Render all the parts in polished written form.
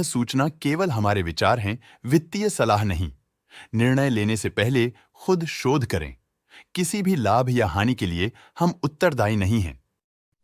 सूचना केवल हमारे विचार हैं, वित्तीय सलाह नहीं। निर्णय लेने से पहले खुद शोध करें। किसी भी लाभ या हानि के लिए हम उत्तरदायी नहीं हैं।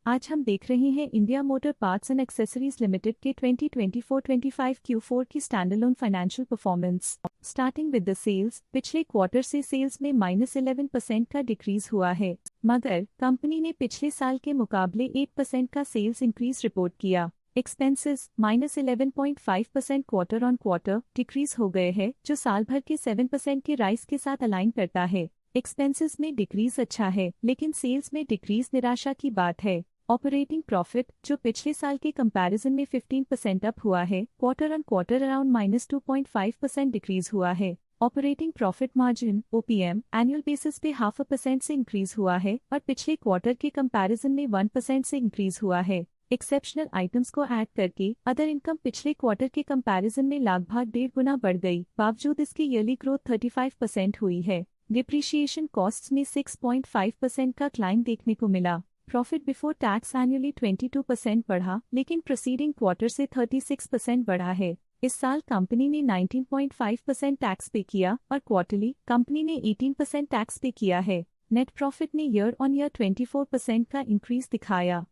आज हम देख रहे हैं India motor parts and accessories limited के 2024-25 Q4 की standalone financial performance. Starting with the sales, पिछले क्वार्टर से सेल्स में -11% का डिक्रीज हुआ है, मगर कंपनी ने पिछले साल के मुकाबले 8% का सेल्स इंक्रीज रिपोर्ट किया। Expenses -11.5% quarter on quarter decrease हो गए हैं, जो साल भर के 7% के राइज के साथ अलाइन करता है। एक्सपेंसेस में डिक्रीज अच्छा है, लेकिन सेल्स में डिक्रीज निराशा की बात है। ऑपरेटिंग प्रॉफिट, जो पिछले साल के कंपैरिजन में 15% अप हुआ है, quarter on quarter around -2.5% decrease हुआ है। Operating profit margin OPM annual basis पे 0.5% से इंक्रीज हुआ है और पिछले क्वार्टर के कंपैरिजन में 1% से इंक्रीज हुआ है। एक्सेप्शनल आइटम्स को ऐड करके अदर इनकम पिछले क्वार्टर के कंपैरिजन में लगभग 1.5 गुना बढ़ गई, बावजूद इसकी ईयरली ग्रोथ 35% हुई है। डिप्रिशिएशन कॉस्ट्स में 6.5% का क्लाइम देखने को मिला। प्रॉफिट बिफोर टैक्स एनुअली 22% बढ़ा, लेकिन प्रीसीडिंग क्वार्टर से 36% बढ़ा है। इस साल कंपनी ने 19.5% टैक्स पे किया और क्वार्टरली कंपनी ने 18% टैक्स पे किया है। नेट प्रॉफिट ने ईयर ऑन ईयर 24% का इंक्रीज दिखाया,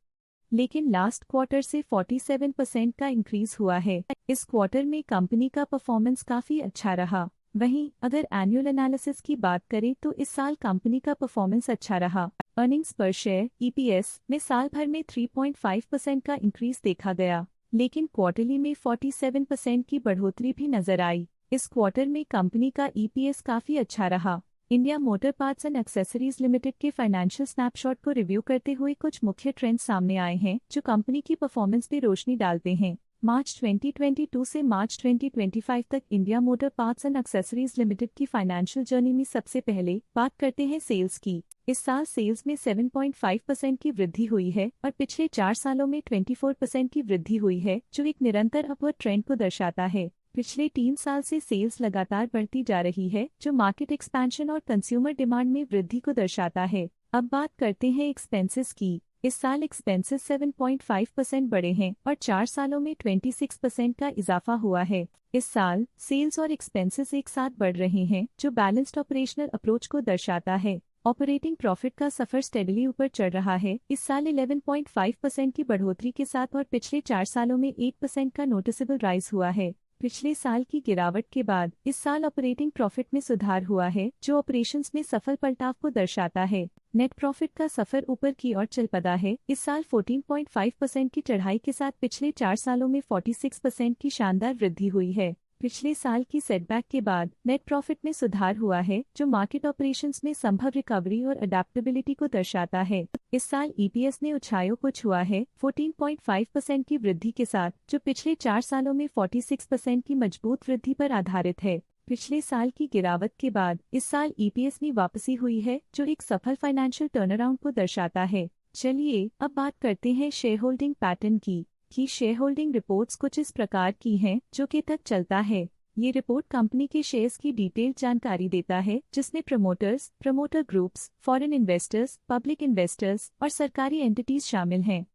लेकिन लास्ट क्वार्टर से 47% का इंक्रीज हुआ है। इस क्वार्टर में कंपनी का परफॉर्मेंस काफी अच्छा रहा। वहीं अगर एनुअल एनालिसिस की बात करें तो इस साल कंपनी का परफॉर्मेंस अच्छा रहा। अर्निंग्स पर शेयर EPS में साल भर में 3.5% का इंक्रीज देखा गया, लेकिन क्वार्टरली में 47% की बढ़ोतरी भी नजर आई। इस क्वार्टर में कंपनी का EPS काफी अच्छा रहा। India motor parts and accessories limited के फाइनेंशियल स्नैपशॉट को रिव्यू करते हुए कुछ मुख्य ट्रेंड्स सामने आए हैं, जो कंपनी की परफॉर्मेंस पे रोशनी डालते हैं। मार्च 2022 से मार्च 2025 तक India motor parts and accessories limited की फाइनेंशियल जर्नी में सबसे पहले बात करते हैं सेल्स की। इस साल सेल्स में 7.5% की वृद्धि हुई है और पिछले 4 सालों में 24% की वृद्धि हुई है, जो एक निरंतर अपवर्ड ट्रेंड को दर्शाता है। पिछले 3 साल से सेल्स लगातार बढ़ती जा रही है, जो मार्केट एक्सपेंशन और कंज्यूमर डिमांड में वृद्धि को दर्शाता है। अब बात करते हैं एक्सपेंसेस की। इस साल एक्सपेंसेस 7.5% बढ़े हैं और 4 सालों में 26% का इजाफा हुआ है। इस साल सेल्स और एक्सपेंसेस एक साथ बढ़ रहे हैं, जो बैलेंस्ड ऑपरेशनल अप्रोच को दर्शाता है। ऑपरेटिंग प्रॉफिट का सफर स्टेडली ऊपर चढ़ रहा है, इस साल 11.5% की बढ़ोतरी के साथ और पिछले 4 सालों में 8% का नोटिसेबल राइज हुआ है। पिछले साल की गिरावट के बाद इस साल ऑपरेटिंग प्रॉफिट में सुधार हुआ है, जो ऑपरेशंस में सफल पलटाव को दर्शाता है। नेट प्रॉफिट का सफर ऊपर की ओर चल पड़ा है, इस साल 14.5% की चढ़ाई के साथ पिछले 4 सालों में 46% की शानदार वृद्धि हुई है। पिछले साल की सेटबैक के बाद नेट प्रॉफिट में सुधार हुआ है, जो मार्केट ऑपरेशंस में संभव रिकवरी और अडेप्टेबिलिटी को दर्शाता है। इस साल EPS ने ऊंचाइयों को छुआ है 14.5% की वृद्धि के साथ, जो पिछले 4 सालों में 46% की मजबूत वृद्धि पर आधारित है। पिछले साल की गिरावट के बाद इस साल EPS में वापसी हुई है, जो एक सफल फाइनेंशियल टर्नअराउंड को दर्शाता है। चलिए अब बात करते हैं शेयर होल्डिंग पैटर्न की शेयर होल्डिंग रिपोर्ट्स कुछ इस प्रकार की हैं, जो कि तक चलता है। ये रिपोर्ट कंपनी के शेयर्स की डिटेल्ड जानकारी देता है, जिसमें promoters, promoter groups, foreign investors, public investors और सरकारी एंटिटीज शामिल हैं।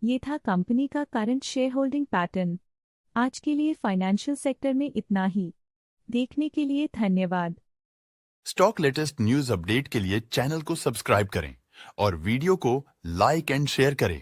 ये था कंपनी का करंट शेयर होल्डिंग पैटर्न। आज के लिए फाइनेंशियल सेक्टर में इतना ही। देखने के लिए धन्यवाद। स्टॉक लेटेस्ट न्यूज अपडेट के लिए चैनल को सब्सक्राइब करें और वीडियो को लाइक एंड शेयर करें।